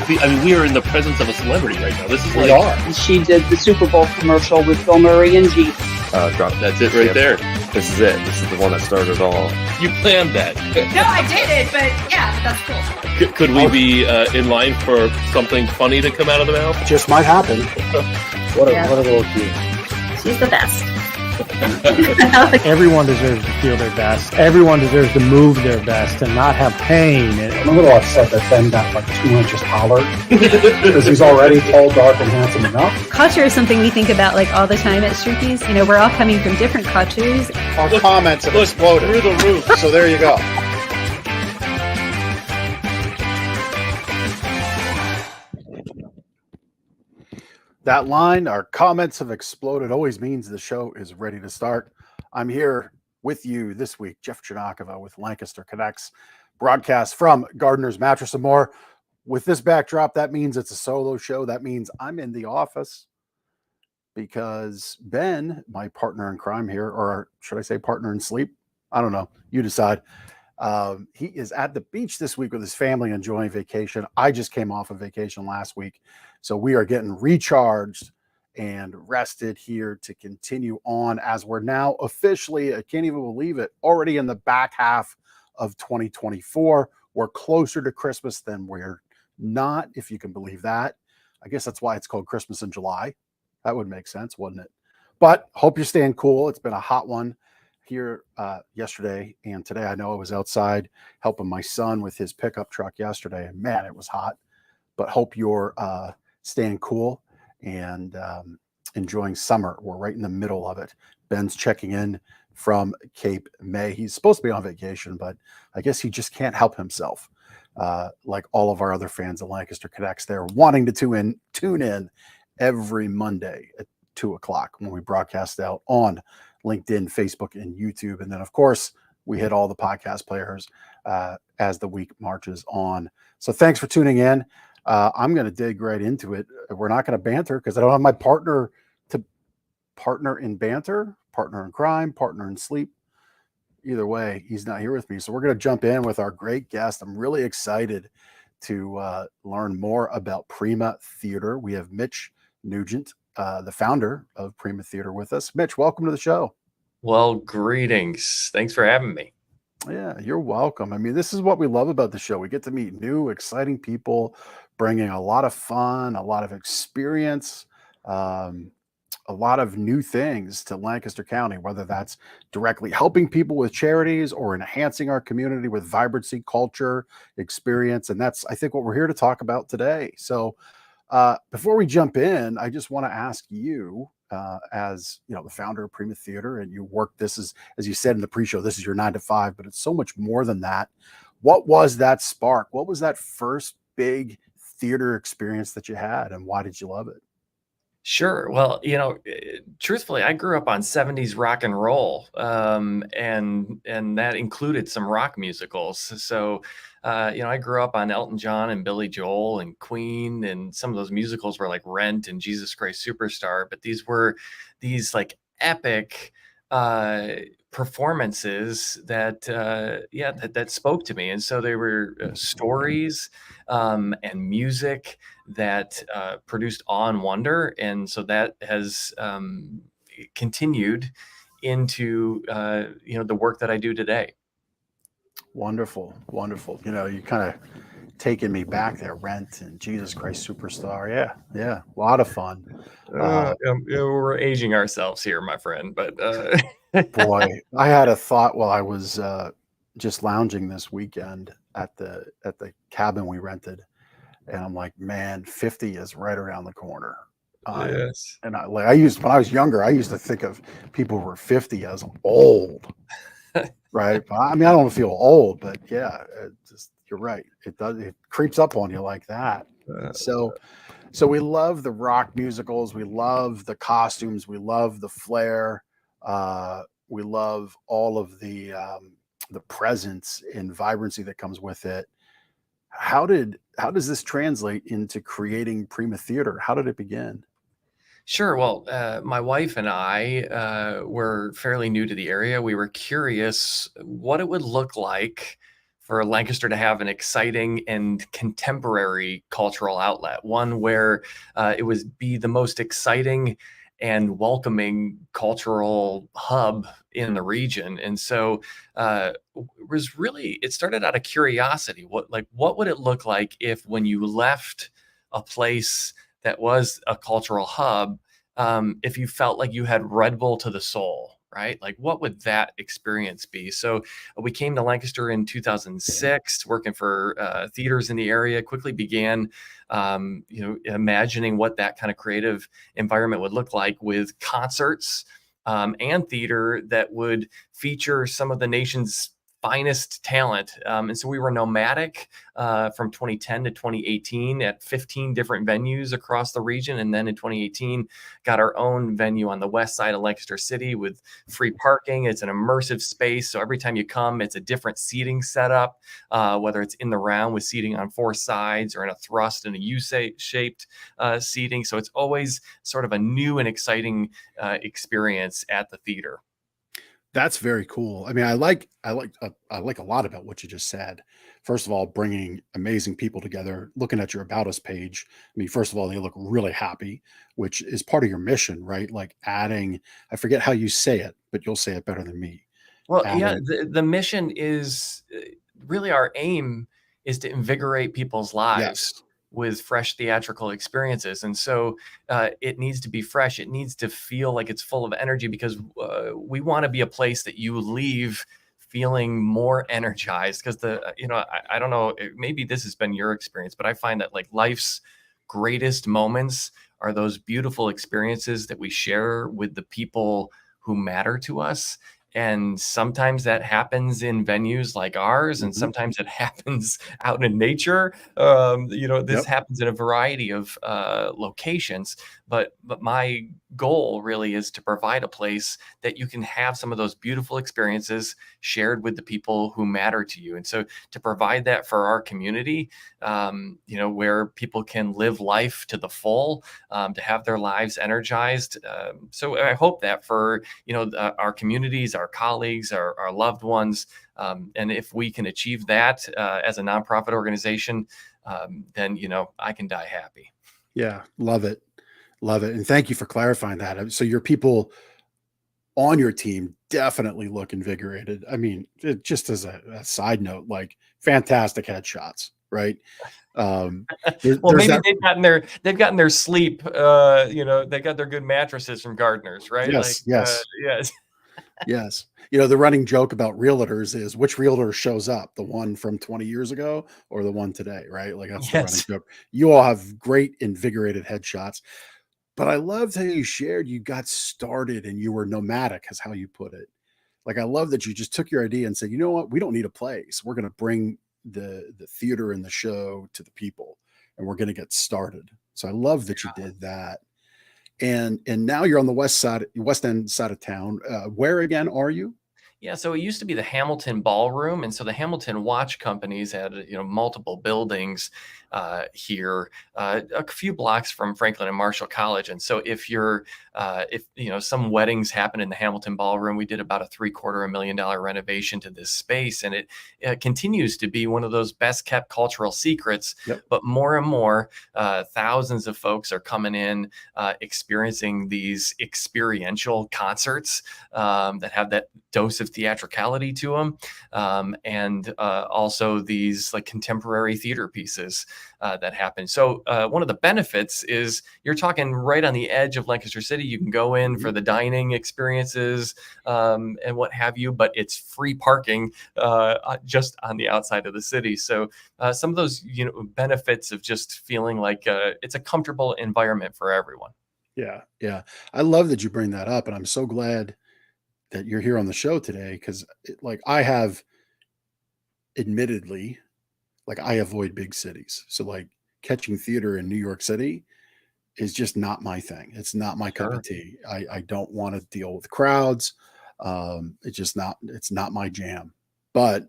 I mean, we are in the presence of a celebrity right now. This is We like, are. She did the Super Bowl commercial with Bill Murray and Jeep. Drop. that's it right there. This is it. This is the one that started it all. You planned that. No, I didn't, but yeah, that's cool. Could we be in line for something funny to come out of the mouth? Just might happen. What Yeah. a little key. She's the best. Everyone deserves to feel their best. Everyone deserves to move their best and not have pain. I'm a little upset that Ben got like 2 inches taller because he's already tall, dark, and handsome enough. Culture is something we think about like all the time at Streakies. You know, we're all coming from different cultures. Our comments have exploded Through the roof. So there you go. That line, our comments have exploded, always means the show is ready to start. I'm here with you this week, Jeff Janakova with Lancaster Connects, broadcast from Gardener's Mattress and More. With this backdrop, that means it's a solo show. That means I'm in the office because Ben, my partner in crime here, or should I say partner in sleep? I don't know. You decide. He is at the beach this week with his family enjoying vacation. I just came off of vacation last week. So we are getting recharged and rested here to continue on as we're now officially, I can't even believe it, already in the back half of 2024. We're closer to Christmas than we're not, if you can believe that. I guess that's why it's called Christmas in July. That would make sense, wouldn't it? But hope you're staying cool. It's been a hot one here yesterday and today. I know I was outside helping my son with his pickup truck yesterday, and man, it was hot. But hope you're staying cool and enjoying summer. We're right in the middle of it. Ben's checking in from Cape May. He's supposed to be on vacation, but I guess he just can't help himself. Like all of our other fans at Lancaster Connects, they're wanting to tune in every Monday at 2:00 when we broadcast out on LinkedIn, Facebook, and YouTube. And then, of course, we hit all the podcast players as the week marches on. So thanks for tuning in. I'm going to dig right into it. We're not going to banter because I don't have my partner to partner in banter, partner in crime, partner in sleep. Either way, he's not here with me. So we're going to jump in with our great guest. I'm really excited to learn more about Prima Theater. We have Mitch Nugent, the founder of Prima Theater, with us. Mitch, welcome to the show. Well, greetings. Thanks for having me. Yeah, you're welcome. I mean, this is what we love about the show. We get to meet new, exciting people, bringing a lot of fun, a lot of experience, a lot of new things to Lancaster County, whether that's directly helping people with charities or enhancing our community with vibrancy, culture, experience. And that's, I think, what we're here to talk about today. So before we jump in, I just want to ask you, as you know, the founder of Prima Theater, and you work this as you said in the pre-show, this is your 9 to 5, but it's so much more than that. What was that spark? What was that first big theater experience that you had, and why did you love it? Sure. Well, truthfully, I grew up on 70s rock and roll, and that included some rock musicals. So, I grew up on Elton John and Billy Joel and Queen, and some of those musicals were like Rent and Jesus Christ Superstar. But these were like epic performances that that spoke to me. And so they were stories and music that produced awe and wonder. And so that has continued into the work that I do today. Wonderful. You kind of taking me back there. Rent and Jesus Christ Superstar. Yeah, a lot of fun. We're aging ourselves here, my friend. But boy, I had a thought while I was just lounging this weekend at the cabin we rented, and I'm like, man, 50 is right around the corner. Yes. And when I was younger, I used to think of people who were 50 as old, right? But, I mean, I don't feel old, but yeah, you're right. It creeps up on you like that. So we love the rock musicals. We love the costumes. We love the flair. We love all of the presence and vibrancy that comes with it. How does this translate into creating Prima Theater? How did it begin? Sure. Well, my wife and I were fairly new to the area. We were curious what it would look like for Lancaster to have an exciting and contemporary cultural outlet, one where it would be the most exciting and welcoming cultural hub in the region. And so it started out of curiosity. What would it look like if, when you left a place that was a cultural hub, if you felt like you had Red Bull to the soul, right? Like, what would that experience be? So we came to Lancaster in 2006, working for theaters in the area, quickly began, imagining what that kind of creative environment would look like with concerts and theater that would feature some of the nation's finest talent. And so we were nomadic from 2010 to 2018 at 15 different venues across the region. And then in 2018, got our own venue on the west side of Lancaster City with free parking. It's an immersive space. So every time you come, it's a different seating setup, whether it's in the round with seating on four sides or in a thrust and a U-shaped seating. So it's always sort of a new and exciting experience at the theater. That's very cool. I mean, I like a lot about what you just said. First of all, bringing amazing people together. Looking at your About Us page, I mean, first of all, they look really happy, which is part of your mission, right? Like adding, I forget how you say it, but you'll say it better than me. Well, yeah, the mission is really, our aim is to invigorate people's lives. Yes. With fresh theatrical experiences. And so it needs to be fresh. It needs to feel like it's full of energy, because we want to be a place that you leave feeling more energized. Because I don't know, maybe this has been your experience, but I find that like life's greatest moments are those beautiful experiences that we share with the people who matter to us. And sometimes that happens in venues like ours, and sometimes it happens out in nature. This happens in a variety of locations. But my goal really is to provide a place that you can have some of those beautiful experiences shared with the people who matter to you. And so to provide that for our community, where people can live life to the full, to have their lives energized. So I hope that for, our communities, our colleagues, our loved ones, and if we can achieve that as a nonprofit organization, then, I can die happy. Yeah. Love it. Love it. And thank you for clarifying that. So your people on your team definitely look invigorated. I mean, just as a side note, like fantastic headshots, right? Maybe they've gotten their sleep. They got their good mattresses from Gardner's, right? Yes. Yes. Yes. The running joke about realtors is, which realtor shows up, the one from 20 years ago or the one today, right? Like that's the running joke. You all have great invigorated headshots. But I loved how you shared you got started and you were nomadic, is how you put it. Like, I love that you just took your idea and said, you know what, we don't need a place. We're going to bring the theater and the show to the people, and we're going to get started. So I love that you did that. And now you're on the west end side of town. Where again are you? Yeah, so it used to be the Hamilton Ballroom, and so the Hamilton Watch Companies had multiple buildings here, a few blocks from Franklin and Marshall College. And so if some weddings happen in the Hamilton Ballroom, we did about a $750,000 renovation to this space, and it continues to be one of those best kept cultural secrets. Yep. But more and more, thousands of folks are coming in, experiencing these experiential concerts that have that dose of theatricality to them, and also these like contemporary theater pieces that happen. So one of the benefits is you're talking right on the edge of Lancaster City. You can go in for the dining experiences and what have you, but it's free parking just on the outside of the city. So some of those benefits of just feeling like it's a comfortable environment for everyone. Yeah. I love that you bring that up, and I'm so glad that you're here on the show today, because I have admittedly, I avoid big cities. So like catching theater in New York City is just not my thing. It's not my cup of tea. I don't want to deal with crowds. It's not my jam. But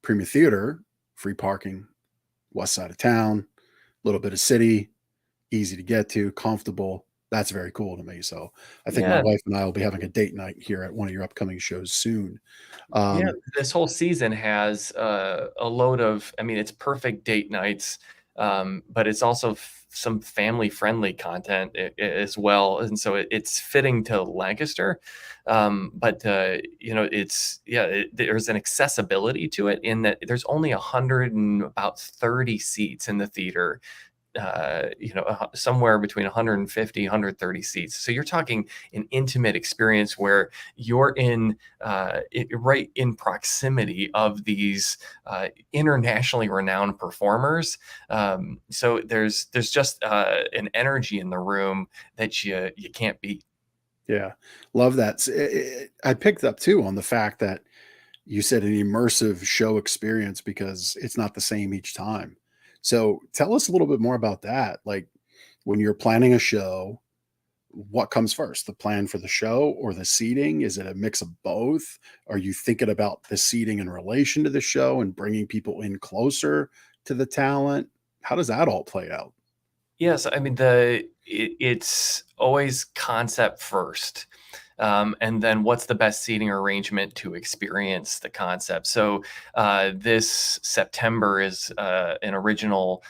Prima Theater, free parking, west side of town, a little bit of city, easy to get to, comfortable. That's very cool to me. So I think my Yeah, wife and I will be having a date night here at one of your upcoming shows soon. yeah. Um, This whole season has a load of. I mean, it's perfect date nights, but it's also some family friendly content as well, and so it's fitting to Lancaster. But it's there's an accessibility to it in that there's only 130 seats in the theater, somewhere between 150, 130 seats. So you're talking an intimate experience where you're right in proximity of these internationally renowned performers. So there's just an energy in the room that you can't beat. yeah, love that. I picked up too on the fact that you said an immersive show experience because it's not the same each time. So tell us a little bit more about that. Like when you're planning a show, what comes first, the plan for the show or the seating? Is it a mix of both? Are you thinking about the seating in relation to the show and bringing people in closer to the talent? How does that all play out? Yes, I mean it's always concept first, and then what's the best seating arrangement to experience the concept. So this September is an original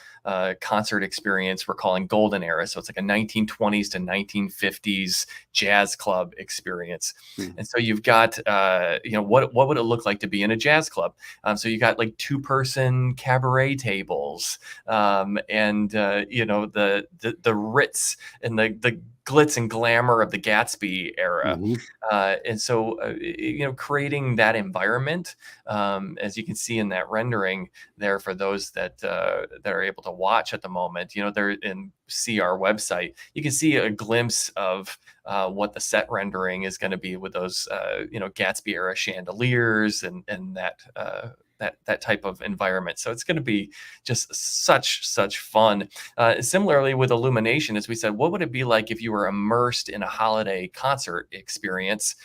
concert experience we're calling Golden Era. So it's like a 1920s to 1950s jazz club experience. Hmm. And so you've got what would it look like to be in a jazz club? So you got like 2-person cabaret tables, and the Ritz and the glitz and glamour of the Gatsby era. Mhm. And so, creating that environment, as you can see in that rendering there for those that are able to watch at the moment, they're and see our website, you can see a glimpse of what the set rendering is going to be with those, Gatsby era chandeliers and that type of environment. So it's going to be just such fun. Similarly with illumination, as we said, what would it be like if you were immersed in a holiday concert experience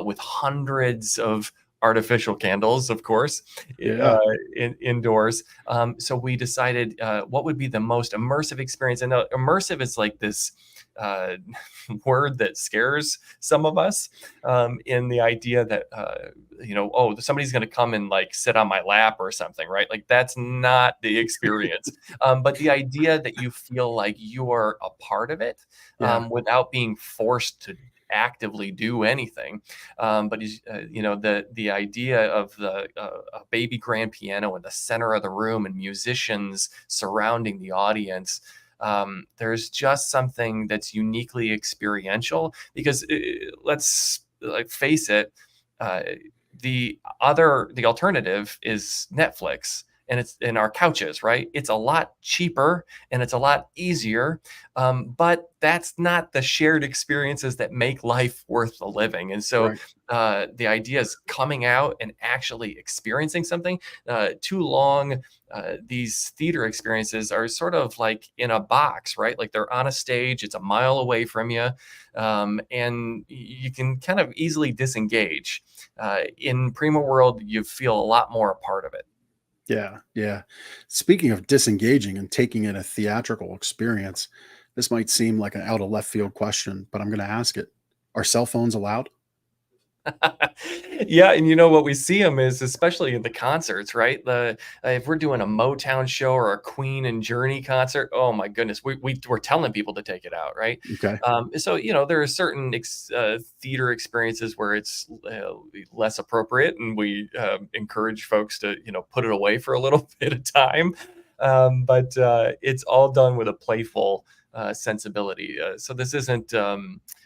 with hundreds of artificial candles, of course, Yeah. indoors. So we decided what would be the most immersive experience. And immersive is like this word that scares some of us, in the idea that somebody's going to come and like sit on my lap or something, right? Like that's not the experience. But the idea that you feel like you are a part of it, Yeah. without being forced to actively do anything. But the idea of a baby grand piano in the center of the room and musicians surrounding the audience, there's just something that's uniquely experiential because let's like face it, the alternative is Netflix. And it's in our couches, right? It's a lot cheaper and it's a lot easier, but that's not the shared experiences that make life worth the living. And so Right. the idea is coming out and actually experiencing something. Too long, these theater experiences are sort of like in a box, right? Like they're on a stage, it's a mile away from you, and you can kind of easily disengage. In Prima World, you feel a lot more a part of it. Yeah, yeah. Speaking of disengaging and taking in a theatrical experience, this might seem like an out of left field question, but I'm going to ask it. Are cell phones allowed? Yeah, and you know what we see them is, especially in the concerts, right? The If we're doing a Motown show or a Queen and Journey concert, oh my goodness, we're telling people to take it out, right? Okay. So there are certain theater experiences where it's less appropriate, and we encourage folks to put it away for a little bit of time. But it's all done with a playful sensibility. So this isn't.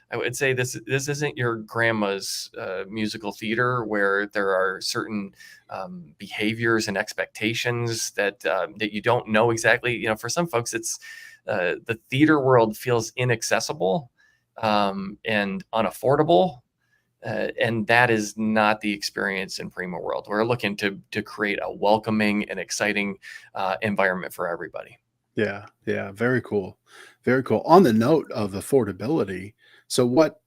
I would say this isn't your grandma's musical theater where there are certain behaviors and expectations that you don't know exactly. For some folks, it's the theater world feels inaccessible and unaffordable, and that is not the experience in Prima World. We're looking to create a welcoming and exciting environment for everybody. Yeah, yeah, very cool. Very cool. On the note of affordability, so what,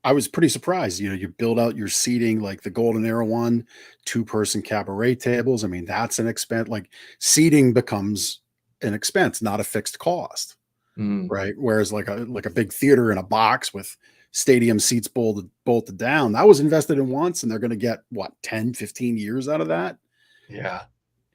I was pretty surprised, you build out your seating like the Golden Era one, 2-person cabaret tables. I mean, that's an expense. Like seating becomes an expense, not a fixed cost. Mm. right? Whereas like a big theater in a box with stadium seats bolted down, that was invested in once, and they're going to get what, 10, 15 years out of that. Yeah.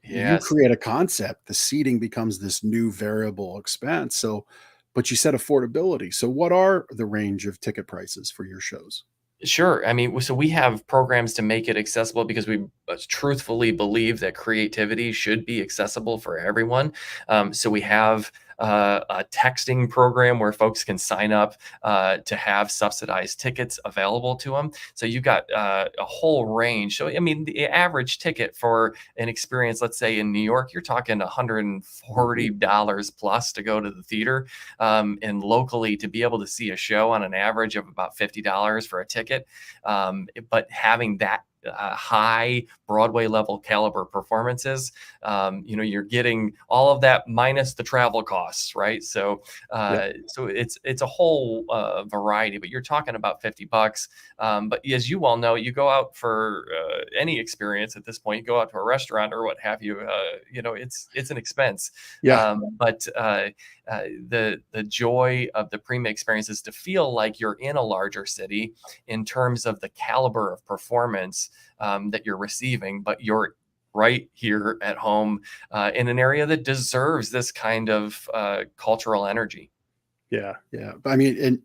You Yes. create a concept, the seating becomes this new variable expense. So, but you said affordability. So what are the range of ticket prices for your shows? Sure. I mean, so we have programs to make it accessible because we truthfully believe that creativity should be accessible for everyone. So we have a texting program where folks can sign up to have subsidized tickets available to them. So you've got a whole range. So, I mean, the average ticket for an experience, let's say in New York, you're talking $140 plus to go to the theater. And locally, to be able to see a show on an average of about $50 for a ticket. But having that high Broadway level caliber performances, you're getting all of that minus the travel costs, right? So, so it's a whole variety. But you're talking about $50. But as you well know, you go out for any experience at this point. You go out to a restaurant or what have you. It's an expense. Yeah. But the joy of the Prima experience is to feel like you're in a larger city in terms of the caliber of performance that you're receiving, but you're right here at home in an area that deserves this kind of cultural energy. Yeah. I mean,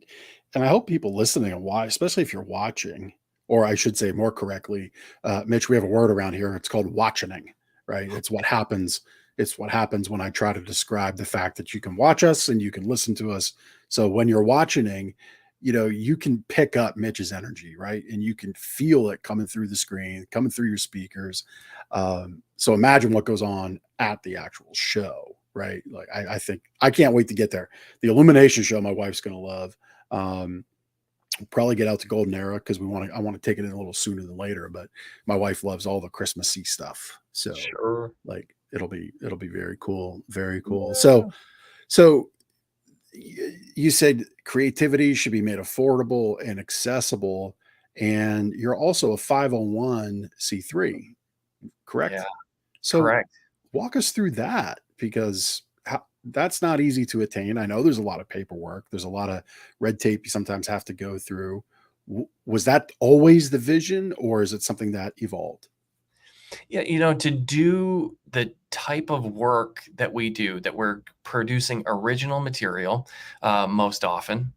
and I hope people listening and why, especially if you're watching, or I should say more correctly, Mitch, we have a word around here. It's called watching, right? It's what happens. It's what happens when I try to describe the fact that you can watch us and you can listen to us. So when you're watching, you can pick up Mitch's energy, right? And you can feel it coming through the screen, coming through your speakers. So imagine what goes on at the actual show, right? Like I think I can't wait to get there. The Illumination show, my wife's going to love. We'll probably get out to Golden Era because I want to take it in a little sooner than later. But my wife loves all the Christmassy stuff, so Sure. like it'll be very cool, very cool. So you said creativity should be made affordable and accessible, and you're also a 501c3, correct? Yeah, So correct. walk us through that, because that's not easy to attain. I know there's a lot of paperwork. There's a lot of red tape you sometimes have to go through. Was that always the vision, or is it something that evolved? Yeah, to do the type of work that we do, that we're producing original material most often,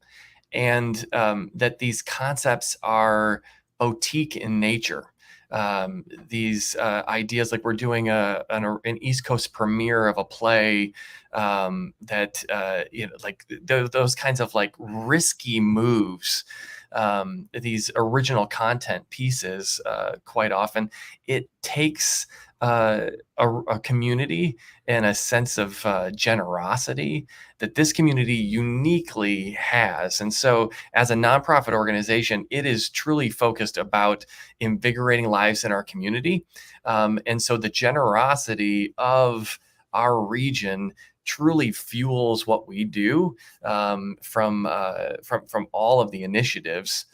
and that these concepts are boutique in nature. These ideas, like we're doing an East Coast premiere of a play that like those kinds of like risky moves. These original content pieces, quite often, it takes a community and a sense of generosity that this community uniquely has. And so as a nonprofit organization, it is truly focused about invigorating lives in our community. And so the generosity of our region truly fuels what we do, from all of the initiatives,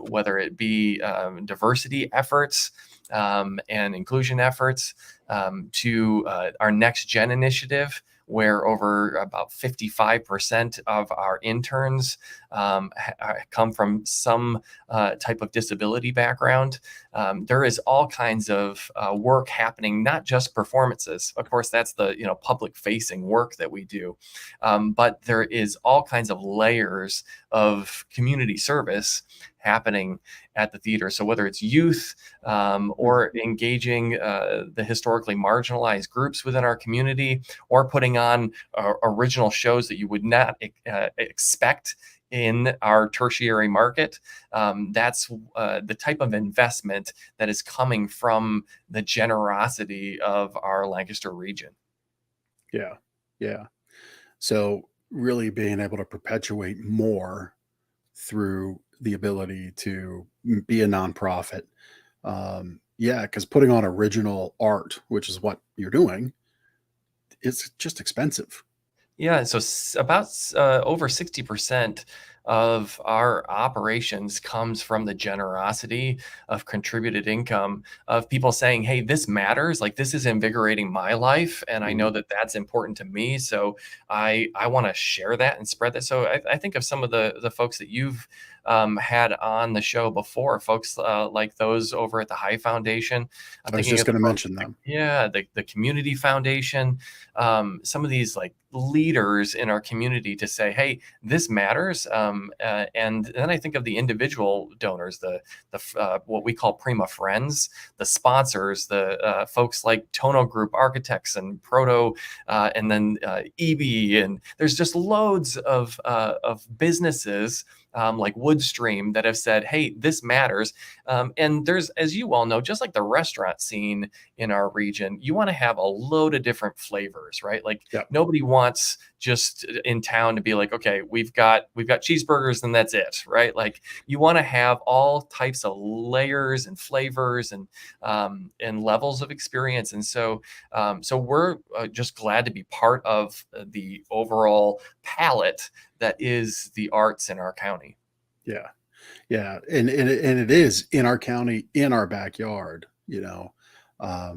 whether it be diversity efforts and inclusion efforts, to our Next Gen initiative, where over about 55% of our interns come from some type of disability background. There is all kinds of work happening, not just performances. Of course, that's the public facing work that we do, but there is all kinds of layers of community service happening at the theater. So whether it's youth or engaging the historically marginalized groups within our community, or putting on original shows that you would not expect in our tertiary market, that's the type of investment that is coming from the generosity of our Lancaster region. Yeah. So really being able to perpetuate more through the ability to be a nonprofit. Because putting on original art, which is what you're doing, it's just expensive. Yeah, so about over 60% of our operations comes from the generosity of contributed income, of people saying, hey, this matters. Like, this is invigorating my life. And I know that that's important to me. So I want to share that and spread that. So I think of some of the folks that you've had on the show before, folks like those over at the High Foundation. I was just going to mention them. Yeah, the Community Foundation, some of these like leaders in our community to say, hey, this matters. And then I think of the individual donors, the what we call Prima friends, the sponsors, the folks like Tono Group Architects and Proto, and then EB, and there's just loads of businesses like Woodstream that have said, hey, this matters. And there's, as you all know, just like the restaurant scene in our region, you want to have a load of different flavors, right? Like nobody wants just in town to be like, okay, we've got cheeseburgers and that's it, right? Like you want to have all types of layers and flavors and levels of experience. And so we're just glad to be part of the overall palette that is the arts in our county. Yeah. Yeah. And it is in our county, in our backyard,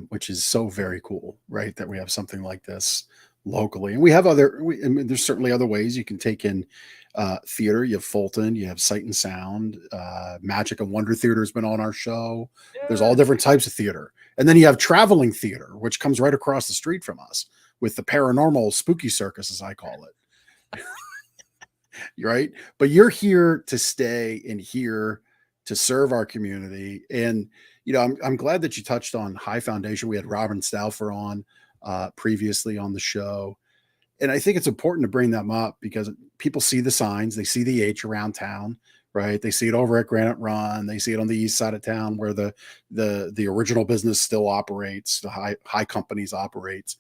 which is so very cool, right? That we have something like this locally. And we have there's certainly other ways you can take in theater. You have Fulton, you have Sight and Sound, Magic and Wonder Theater has been on our show. Yeah. There's all different types of theater. And then you have traveling theater, which comes right across the street from us with the paranormal spooky circus, as I call it. Right. But you're here to stay and here to serve our community. And, I'm glad that you touched on High Foundation. We had Robin Stauffer on previously on the show. And I think it's important to bring them up because people see the signs, they see the H around town, right? They see it over at Granite Run. They see it on the east side of town where the original business still operates, the high companies operates.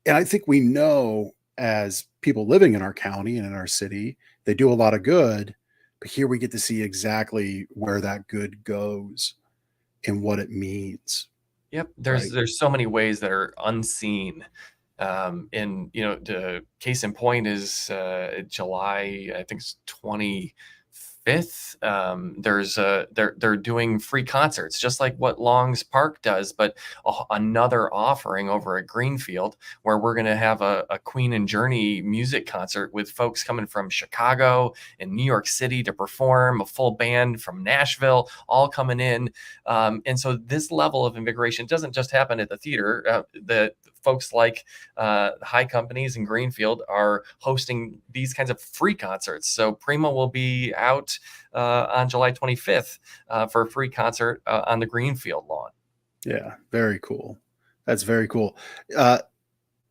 And I think we know, as people living in our county and in our city, they do a lot of good, but here we get to see exactly where that good goes and what it means. Yep. There's so many ways that are unseen. And, the case in point is July, I think it's 25th. They're doing free concerts, just like what Long's Park does, but another offering over at Greenfield, where we're going to have a Queen and Journey music concert with folks coming from Chicago and New York City to perform, a full band from Nashville, all coming in. And so this level of invigoration doesn't just happen at the theater. The folks like High Companies in Greenfield are hosting these kinds of free concerts. So Prima will be out on July 25th for a free concert on the Greenfield lawn. Yeah, very cool. That's very cool.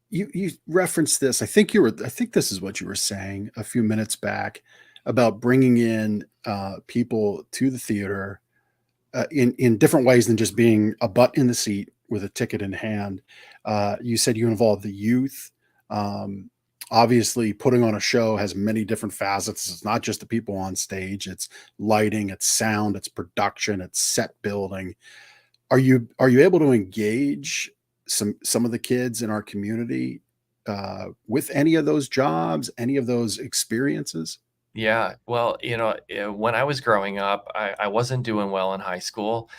You referenced this. I think this is what you were saying a few minutes back about bringing in people to the theater in different ways than just being a butt in the seat with a ticket in hand. You said you involved the youth. Obviously, putting on a show has many different facets. It's not just the people on stage. It's lighting, it's sound, it's production, it's set building. Are you able to engage some of the kids in our community with any of those jobs, any of those experiences? Yeah. Well, when I was growing up, I wasn't doing well in high school.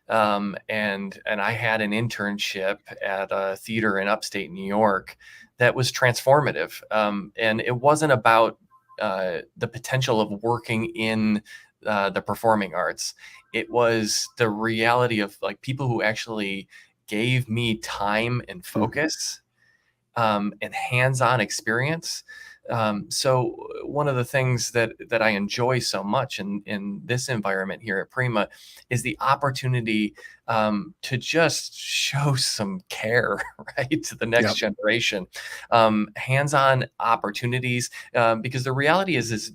And I had an internship at a theater in upstate New York that was transformative. And it wasn't about the potential of working in the performing arts. It was the reality of like people who actually gave me time and focus and hands-on experience. So one of the things that I enjoy so much in this environment here at Prima is the opportunity to just show some care, right, to the next generation, hands-on opportunities, because the reality is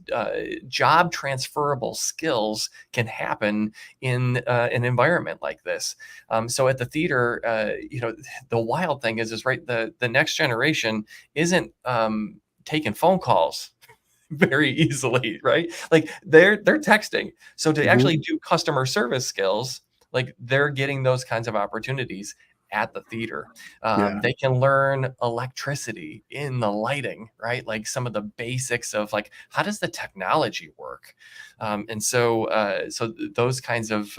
job transferable skills can happen in an environment like this. So at the theater, the wild thing is right, the next generation isn't taking phone calls very easily, right? Like they're texting. So to actually do customer service skills, like they're getting those kinds of opportunities at the theater. Yeah. They can learn electricity in the lighting, right? Like some of the basics of like, how does the technology work? And so those kinds of,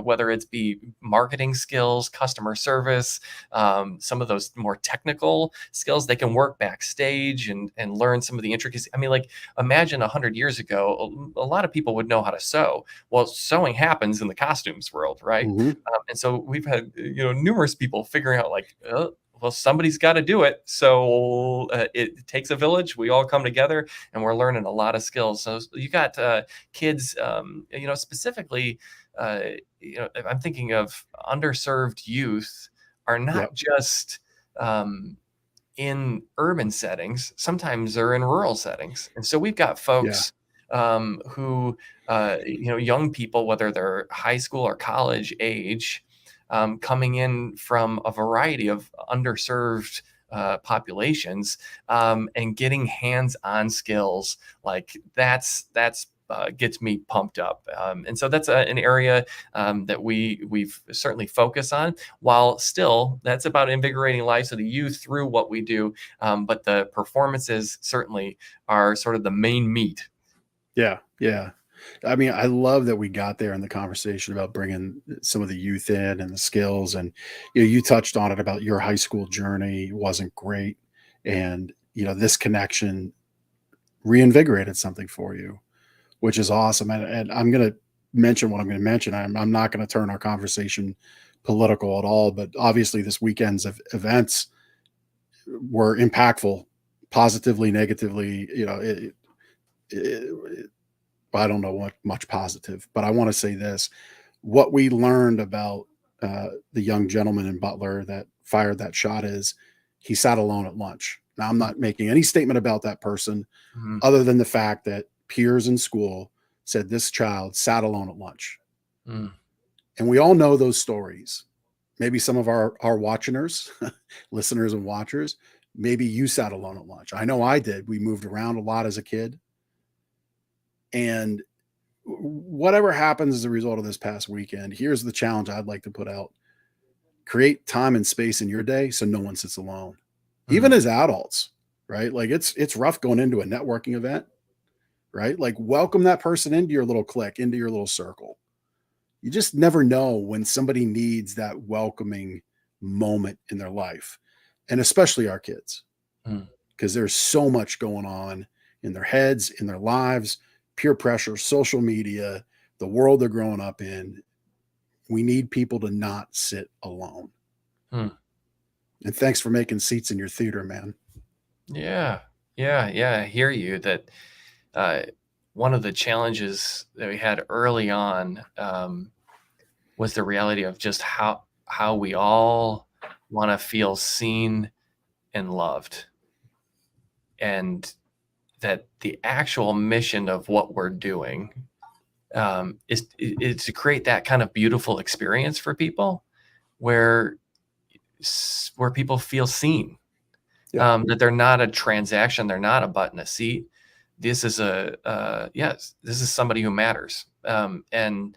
whether it's be marketing skills, customer service, some of those more technical skills, they can work backstage and learn some of the intricacies. I mean, like imagine 100 years ago, a lot of people would know how to sew. Well, sewing happens in the costumes world, right? Mhm. And so we've had, numerous people figuring out like, well, somebody's got to do it. So it takes a village. We all come together and we're learning a lot of skills. So you got kids, specifically, I'm thinking of underserved youth are not Yep. just in urban settings. Sometimes they're in rural settings. And so we've got folks who, young people, whether they're high school or college age, coming in from a variety of underserved populations, and getting hands-on skills like that's gets me pumped up. And so that's an area that we've certainly focused on, while still that's about invigorating lives of the youth through what we do. But the performances certainly are sort of the main meat. Yeah. Yeah. I mean, I love that we got there in the conversation about bringing some of the youth in and the skills. And, you touched on it about your high school journey wasn't great. And, this connection reinvigorated something for you, which is awesome. And I'm going to mention what I'm going to mention. I'm not going to turn our conversation political at all, but obviously this weekend's events were impactful, positively, negatively. I don't know what much positive, but I want to say this: what we learned about the young gentleman in Butler that fired that shot is he sat alone at lunch. Now, I'm not making any statement about that person, other than the fact that peers in school said this child sat alone at lunch. And we all know those stories. Maybe some of our watchers, listeners and watchers, maybe you sat alone at lunch. I know I did. We moved around a lot as a kid. And whatever happens as a result of this past weekend, here's the challenge I'd like to put out: create time and space in your day so no one sits alone, even as adults, right? Like it's rough going into a networking event, right? Like welcome that person into your little clique, into your little circle. You just never know when somebody needs that welcoming moment in their life, and especially our kids, because there's so much going on in their heads, in their lives. Peer pressure, social media, the world they're growing up in. We need people to not sit alone. And thanks for making seats in your theater, man. Yeah. I hear you that one of the challenges that we had early on was the reality of just how we all want to feel seen and loved. And that the actual mission of what we're doing is to create that kind of beautiful experience for people where people feel seen, that they're not a transaction. They're not a butt in a seat. This is this is somebody who matters. And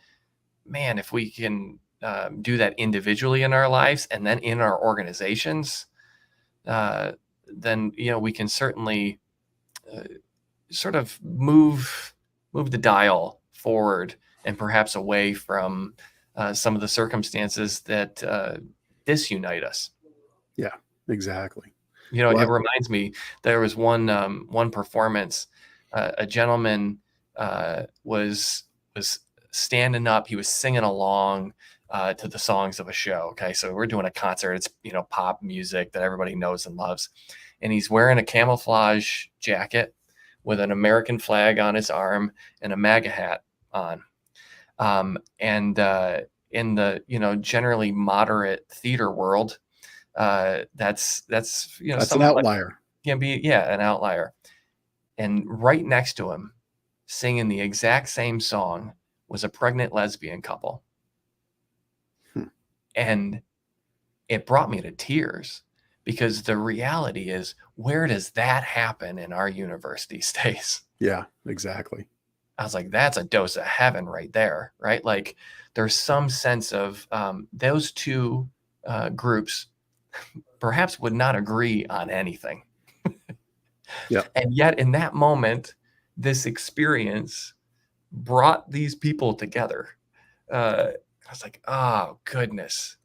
man, if we can do that individually in our lives and then in our organizations, then, we can certainly sort of move the dial forward and perhaps away from some of the circumstances that disunite us. Yeah, exactly. It reminds me, there was one performance, a gentleman was standing up. He was singing along to the songs of a show. Okay, so we're doing a concert. It's pop music that everybody knows and loves, and he's wearing a camouflage jacket with an American flag on his arm and a MAGA hat on. And in the generally moderate theater world, that's an outlier. Can be an outlier. And right next to him, singing the exact same song, was a pregnant lesbian couple. And it brought me to tears, because the reality is, where does that happen in our university states? Yeah, exactly. I was like, that's a dose of heaven right there, right? Like there's some sense of those two groups perhaps would not agree on anything. Yeah. And yet in that moment, this experience brought these people together. I was like, oh goodness,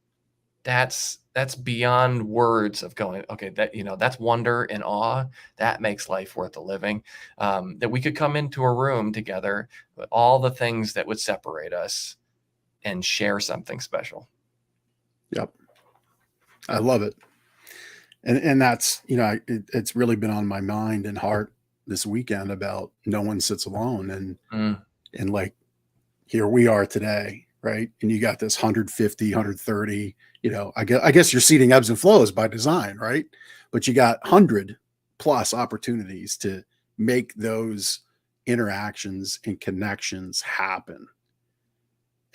that's beyond words of going, okay, that, that's wonder and awe. That makes life worth a living. That we could come into a room together with all the things that would separate us and share something special. Yep. I love it. And that's, it's really been on my mind and heart this weekend about no one sits alone. And like, here we are today, right? And you got this 150, 130, I guess your seating ebbs and flows by design, right? But you got 100 plus opportunities to make those interactions and connections happen.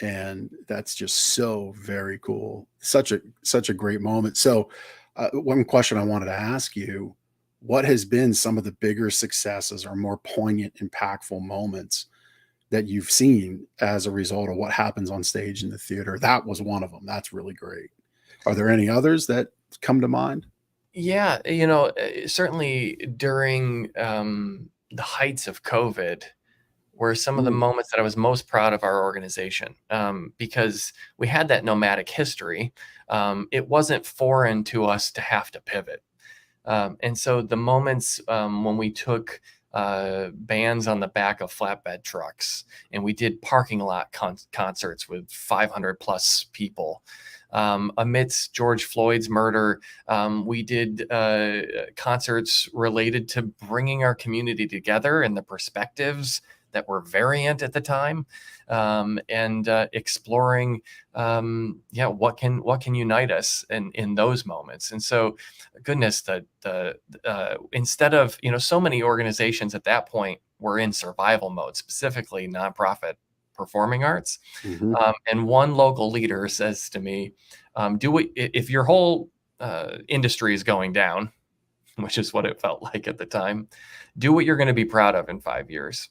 And that's just so very cool. Such a great moment. So one question I wanted to ask you, what has been some of the bigger successes or more poignant, impactful moments that you've seen as a result of what happens on stage in the theater? That was one of them. That's really great. Are there any others that come to mind? Yeah, certainly during the heights of COVID were some of the moments that I was most proud of our organization, because we had that nomadic history. It wasn't foreign to us to have to pivot. And so the moments when we took bands on the back of flatbed trucks and we did parking lot concerts with 500 plus people. Amidst George Floyd's murder, we did concerts related to bringing our community together and the perspectives that were variant at the time, and exploring, what can unite us in those moments. And so, goodness, instead of, so many organizations at that point were in survival mode, specifically nonprofit performing arts. Mm-hmm. And one local leader says to me, if your whole industry is going down, which is what it felt like at the time, do what you're going to be proud of in 5 years.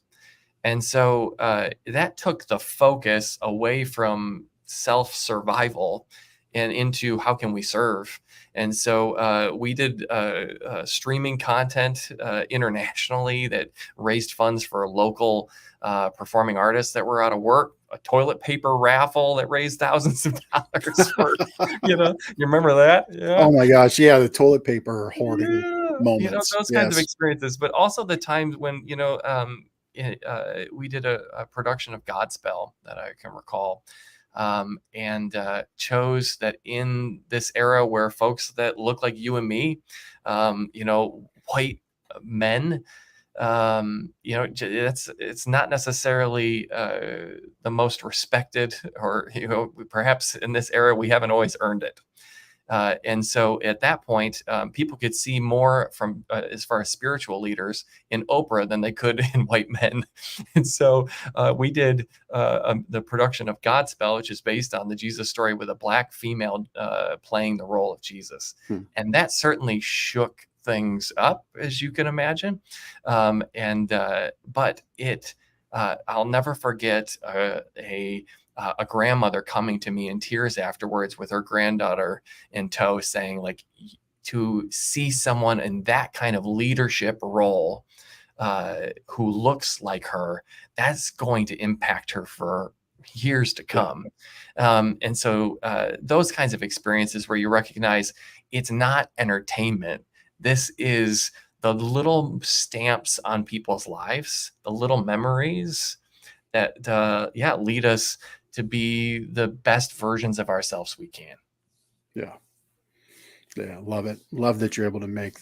And so that took the focus away from self-survival and into how can we serve. And so we did streaming content internationally that raised funds for local performing artists that were out of work, a toilet paper raffle that raised thousands of dollars for, you remember that? Yeah. Oh my gosh. Yeah. The toilet paper hoarding moments. Those kinds of experiences, but also the times when, we did a production of Godspell that I can recall, and chose that in this era where folks that look like you and me, white men, it's not necessarily the most respected, or perhaps in this era we haven't always earned it. And so at that point, people could see more from as far as spiritual leaders in Oprah than they could in white men. And so we did the production of Godspell, which is based on the Jesus story with a Black female playing the role of Jesus. And that certainly shook things up, as you can imagine. But I'll never forget a grandmother coming to me in tears afterwards with her granddaughter in tow, saying, like, to see someone in that kind of leadership role who looks like her, that's going to impact her for years to come. And so those kinds of experiences where you recognize it's not entertainment. This is the little stamps on people's lives, the little memories that lead us to be the best versions of ourselves we can. Yeah. Love it. Love that you're able to make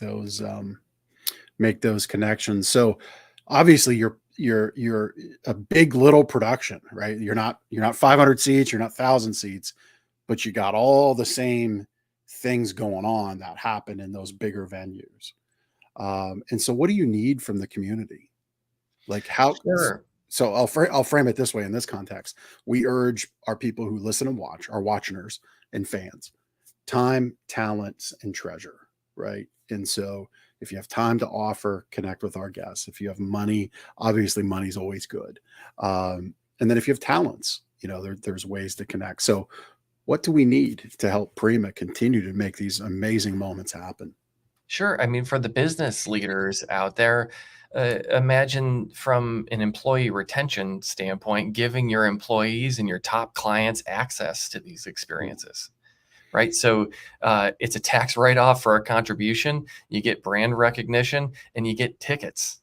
those connections. So obviously you're a big little production, right? You're not 500 seats, you're not 1,000 seats, but you got all the same things going on that happen in those bigger venues. And so what do you need from the community? Like how? Sure. So I'll frame it this way in this context. We urge our people who listen and watch, our watchers and fans, time, talents, and treasure, right? And so if you have time to offer, connect with our guests. If you have money, obviously money's always good. And then if you have talents, there's ways to connect. So What do we need to help Prima continue to make these amazing moments happen? Sure. I mean, for the business leaders out there, imagine from an employee retention standpoint, giving your employees and your top clients access to these experiences. Right. So it's a tax write-off for a contribution. You get brand recognition and you get tickets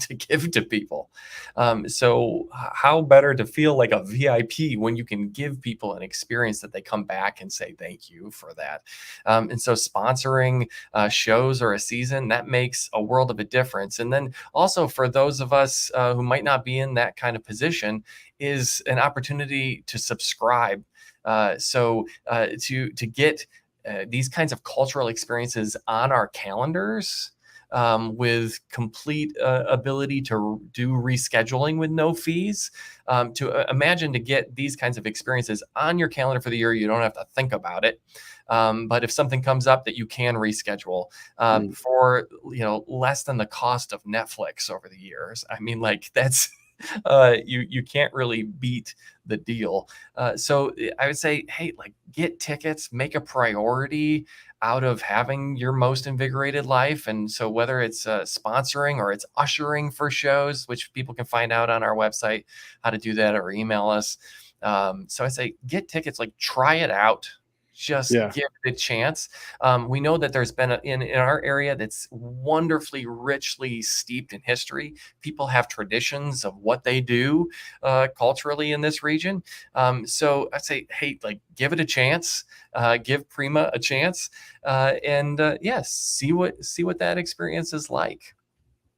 to give to people. So how better to feel like a VIP when you can give people an experience that they come back and say thank you for that. And so sponsoring shows or a season, that makes a world of a difference. And then also for those of us who might not be in that kind of position, is an opportunity to subscribe. To get these kinds of cultural experiences on our calendars with complete ability to do rescheduling with no fees, imagine to get these kinds of experiences on your calendar for the year. You don't have to think about it. But if something comes up that you can reschedule for, less than the cost of Netflix over the years, I mean, like that's you can't really beat the deal. So I would say, hey, like get tickets, make a priority out of having your most invigorated life. And so whether it's sponsoring or it's ushering for shows, which people can find out on our website how to do that, or email us. So I say get tickets, like try it out. Just give it a chance. We know that there's been in our area that's wonderfully richly steeped in history. People have traditions of what they do culturally in this region. So I say, hey, like give it a chance. Give Prima a chance, and see what that experience is like.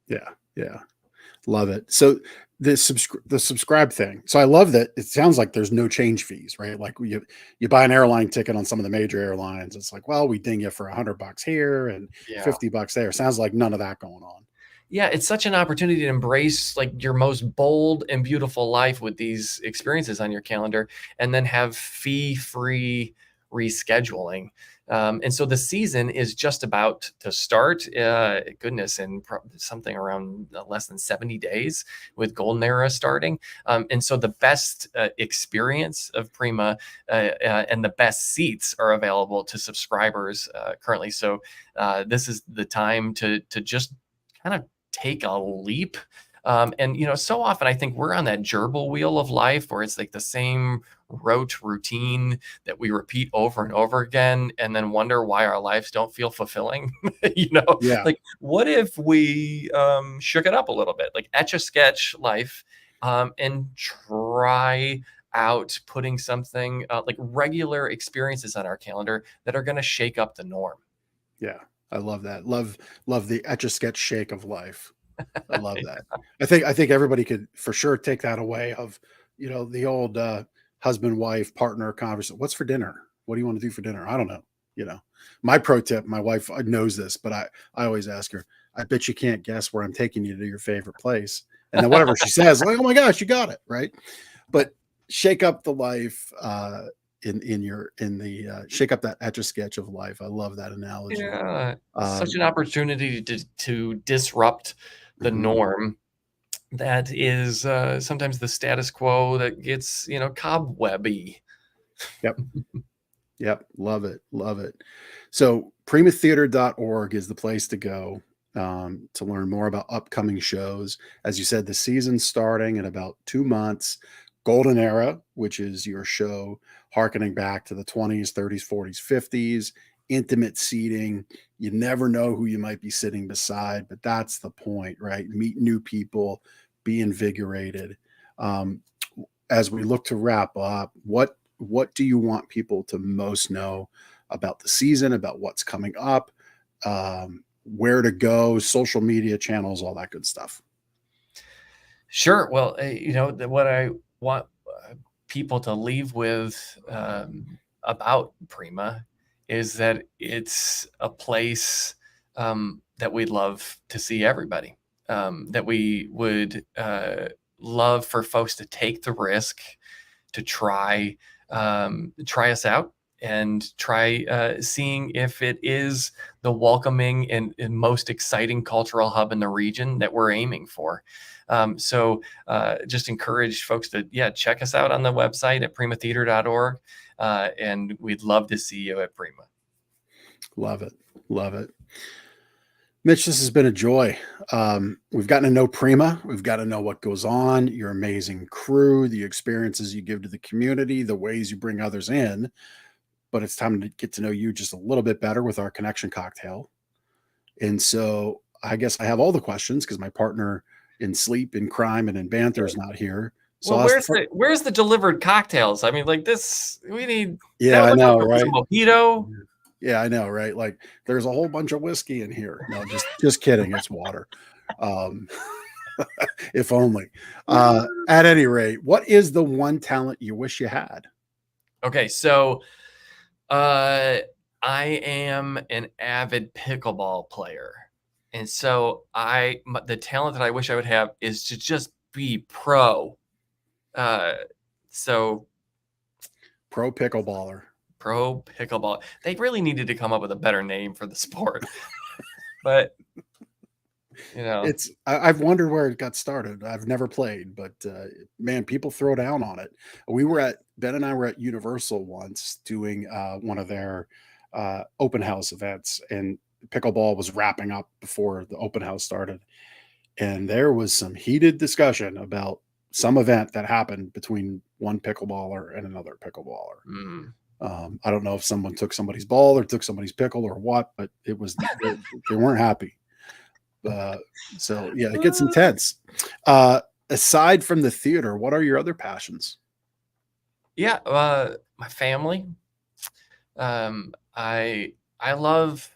Yeah, love it. So the subscribe thing. So I love that. It sounds like there's no change fees, right? Like you buy an airline ticket on some of the major airlines. It's like, well, we ding you for $100 here and $50 there. Sounds like none of that going on. Yeah, it's such an opportunity to embrace like your most bold and beautiful life with these experiences on your calendar, and then have fee-free rescheduling. And so the season is just about to start, in something around less than 70 days with Golden Era starting. And so the best experience of Prima and the best seats are available to subscribers currently. So this is the time to just kind of take a leap. And so often I think we're on that gerbil wheel of life where it's like the same rote routine that we repeat over and over again, and then wonder why our lives don't feel fulfilling. Like what if we shook it up a little bit, like etch a sketch life, and try out putting something like regular experiences on our calendar that are going to shake up the norm. Yeah, I love that. Love the etch a sketch shake of life. I love that. I think everybody could for sure take that away of, the old husband, wife, partner conversation. What's for dinner? What do you want to do for dinner? I don't know. My pro tip, my wife knows this, but I always ask her, I bet you can't guess where I'm taking you to your favorite place. And then whatever she says, like, oh my gosh, you got it. Right. But shake up the life, shake up that etch a sketch of life. I love that analogy. Yeah. Such an opportunity to disrupt the norm that is sometimes the status quo that gets, cobwebby. Yep. Love it. So primatheater.org is the place to go to learn more about upcoming shows. As you said, the season's starting in about 2 months. Golden Era, which is your show harkening back to the 20s, 30s, 40s, 50s, intimate seating. You never know who you might be sitting beside, but that's the point, right? Meet new people, be invigorated. As we look to wrap up, what do you want people to most know about the season, about what's coming up, where to go, social media channels, all that good stuff? Sure. Well, what I want people to leave with about Prima is that it's a place that we'd love to see everybody, that we would love for folks to take the risk to try us out and try seeing if it is the welcoming and most exciting cultural hub in the region that we're aiming for. So just encourage folks to, check us out on the website at primatheater.org. and we'd love to see you at Prima. Love it. Love it. Mitch, this has been a joy. We've gotten to know Prima. We've got to know what goes on, your amazing crew, the experiences you give to the community, the ways you bring others in. But it's time to get to know you just a little bit better with our connection cocktail. And so I guess I have all the questions because my partner in sleep, in crime, and in banter is not here. So Well, where's the delivered cocktails? I mean, like this, we need. Yeah, I know, like right? Mojito. Yeah, I know, right? Like there's a whole bunch of whiskey in here. No, just kidding. It's water. If only. At any rate, what is the one talent you wish you had? Okay, so I am an avid pickleball player. And so the talent that I wish I would have is to just be pro. So Pro pickleballer. Pro pickleball. They really needed to come up with a better name for the sport. But I've wondered where it got started. I've never played, but man, people throw down on it. Ben and I were at Universal once doing one of their open house events, and pickleball was wrapping up before the open house started. And there was some heated discussion about some event that happened between one pickleballer and another pickleballer. Mm. I don't know if someone took somebody's ball or took somebody's pickle or what, but it was they weren't happy. So yeah, it gets intense. Aside from the theater, what are your other passions? Yeah, my family. I love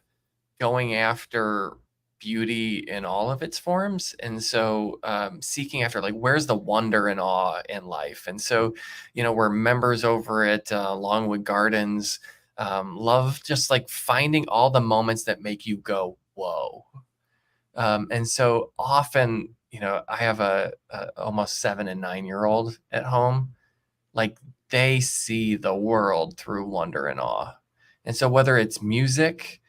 going after beauty in all of its forms, and so seeking after like where's the wonder and awe in life. And so we're members over at Longwood Gardens. Love just like finding all the moments that make you go whoa. And so often I have a almost 7 and 9-year-old at home. Like they see the world through wonder and awe. And so whether it's music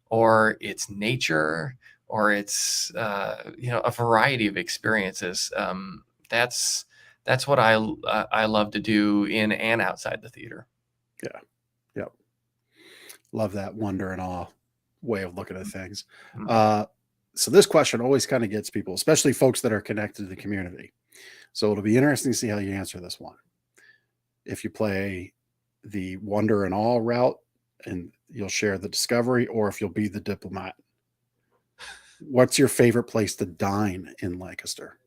or it's nature or it's a variety of experiences, that's what I love to do in and outside the theater. Yeah. Yep. Love that wonder and awe way of looking at things. So this question always kind of gets people, especially folks that are connected to the community. So it'll be interesting to see how you answer this one. If you play the wonder and awe route and you'll share the discovery, or if you'll be the diplomat. What's your favorite place to dine in Lancaster?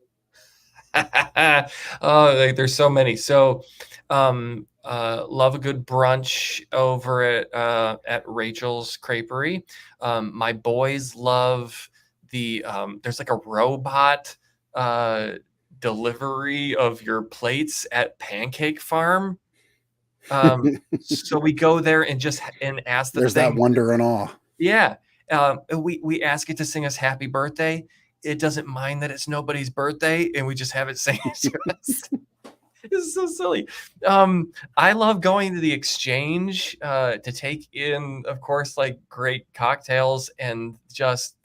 There's so many. So love a good brunch over at Rachel's Creperie. My boys love there's like a robot delivery of your plates at Pancake Farm. So we go there and ask There's that wonder and awe. Yeah. We ask it to sing us happy birthday. It doesn't mind that it's nobody's birthday, and we just have it sing it to us. This is so silly. I love going to the Exchange to take in, of course, like great cocktails and just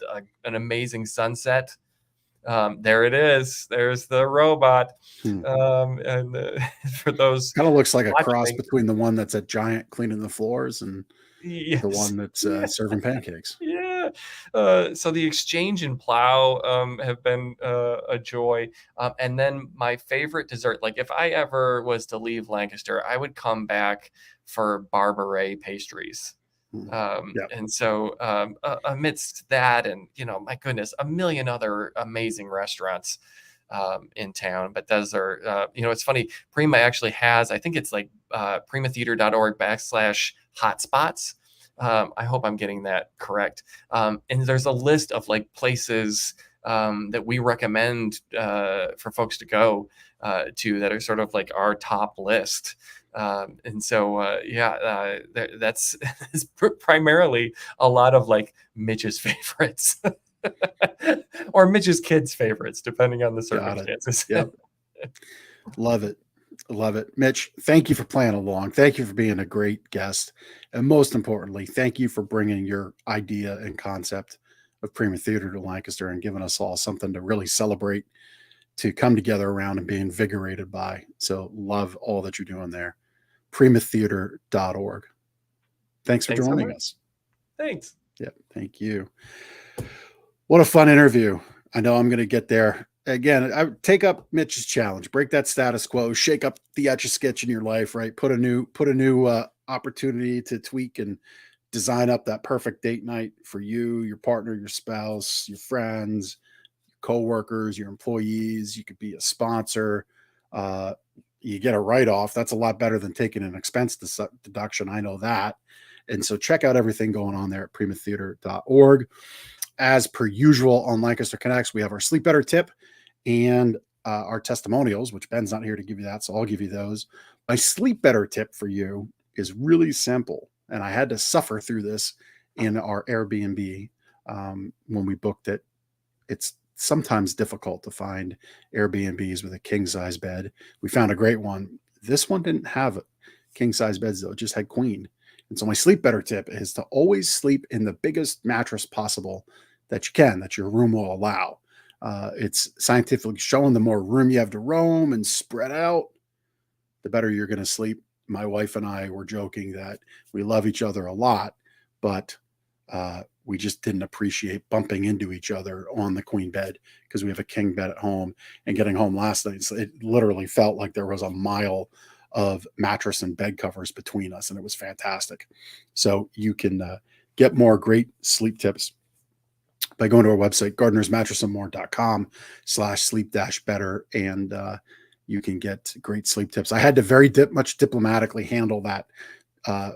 an amazing sunset. There it is. There's the robot. And for those, kind of looks like a cross between the one that's at Giant cleaning the floors and yes. the one that's serving pancakes. Yeah. So the Exchange and Plow have been a joy. And then my favorite dessert, like if I ever was to leave Lancaster, I would come back for Barbaret pastries. And so amidst that and, my goodness, a million other amazing restaurants in town. But those are, it's funny. Prima actually has, I think it's like primatheater.org/hotspots. I hope I'm getting that correct. And there's a list of like places that we recommend for folks to go to that are sort of like our top list. And so, that's primarily a lot of like Mitch's favorites or Mitch's kids' favorites, depending on the circumstances. Yep. Love it. Love it. Mitch, thank you for playing along. Thank you for being a great guest. And most importantly, thank you for bringing your idea and concept of Prima Theater to Lancaster and giving us all something to really celebrate, to come together around and be invigorated by. So love all that you're doing there. primatheater.org. Thanks for Thanks so joining much. us. Thanks. Yep. Thank you. What a fun interview. I know I'm going to get there. Again, I would take up Mitch's challenge, break that status quo, shake up the Etch-a-Sketch in your life, right? Put a new opportunity to tweak and design up that perfect date night for you, your partner, your spouse, your friends, your coworkers, your employees. You could be a sponsor. You get a write-off. That's a lot better than taking an expense deduction. I know that. And so check out everything going on there at primatheater.org. As per usual on Lancaster Connects, we have our Sleep Better tip and our testimonials, which Ben's not here to give you that, so I'll give you those. My Sleep Better tip for you is really simple, and I had to suffer through this in our Airbnb when we booked it. It's sometimes difficult to find Airbnbs with a king-size bed. We found a great one. This one didn't have king-size beds, though. It just had queen. And so my Sleep Better tip is to always sleep in the biggest mattress possible that you can, that your room will allow. It's scientifically shown the more room you have to roam and spread out, the better you're going to sleep. My wife and I were joking that we love each other a lot, but we just didn't appreciate bumping into each other on the queen bed because we have a king bed at home. And getting home last night, it literally felt like there was a mile of mattress and bed covers between us, and it was fantastic. So you can get more great sleep tips by going to our website, gardenersmattressandmore.com/sleep-better, and you can get great sleep tips. I had to very much diplomatically handle that. I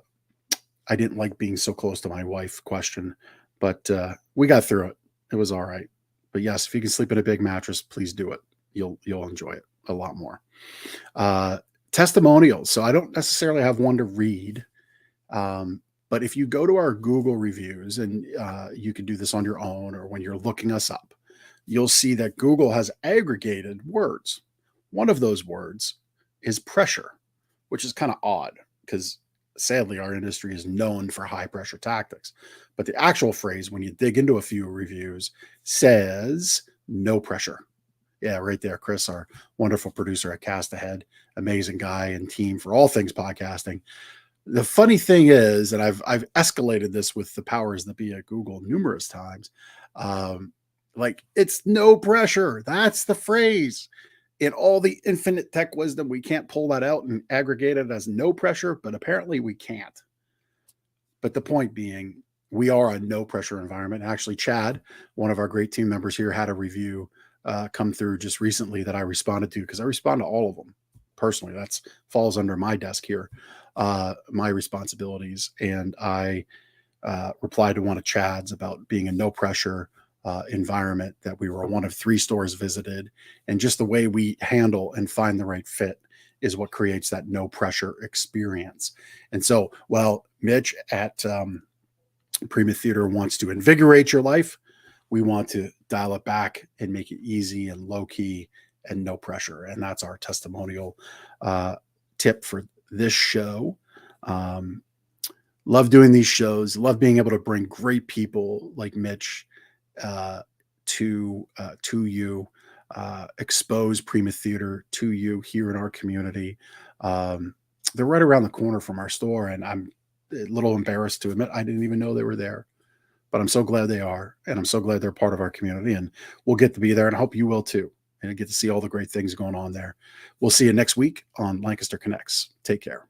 didn't like being so close to my wife question, but we got through it. It was all right. But yes, if you can sleep in a big mattress, please do it. You'll enjoy it a lot more. Testimonials. So I don't necessarily have one to read, but if you go to our Google reviews, and you can do this on your own or when you're looking us up, you'll see that Google has aggregated words. One of those words is pressure, which is kind of odd because sadly our industry is known for high pressure tactics. But the actual phrase, when you dig into a few reviews, says no pressure. Yeah, right there, Chris, our wonderful producer at Cast Ahead, amazing guy and team for all things podcasting. The funny thing is, and I've escalated this with the powers that be at Google numerous times, like it's no pressure. That's the phrase. In all the infinite tech wisdom, we can't pull that out and aggregate it as no pressure, but apparently we can't. But the point being, we are a no pressure environment. Actually, Chad, one of our great team members here, had a review come through just recently that I responded to, because I respond to all of them personally. That's falls under my desk here, my responsibilities. And I replied to one of Chad's about being a no pressure environment, that we were one of 3 stores visited, and just the way we handle and find the right fit is what creates that no pressure experience. And so, while Mitch at Prima Theater wants to invigorate your life, we want to dial it back and make it easy and low key and no pressure. And that's our testimonial tip for this show. Love doing these shows. Love being able to bring great people like Mitch to you, expose Prima Theater to you here in our community. They're right around the corner from our store, and I'm a little embarrassed to admit I didn't even know they were there. But I'm so glad they are, and I'm so glad they're part of our community, and we'll get to be there, and I hope you will too, and get to see all the great things going on there. We'll see you next week on Lancaster Connects. Take care.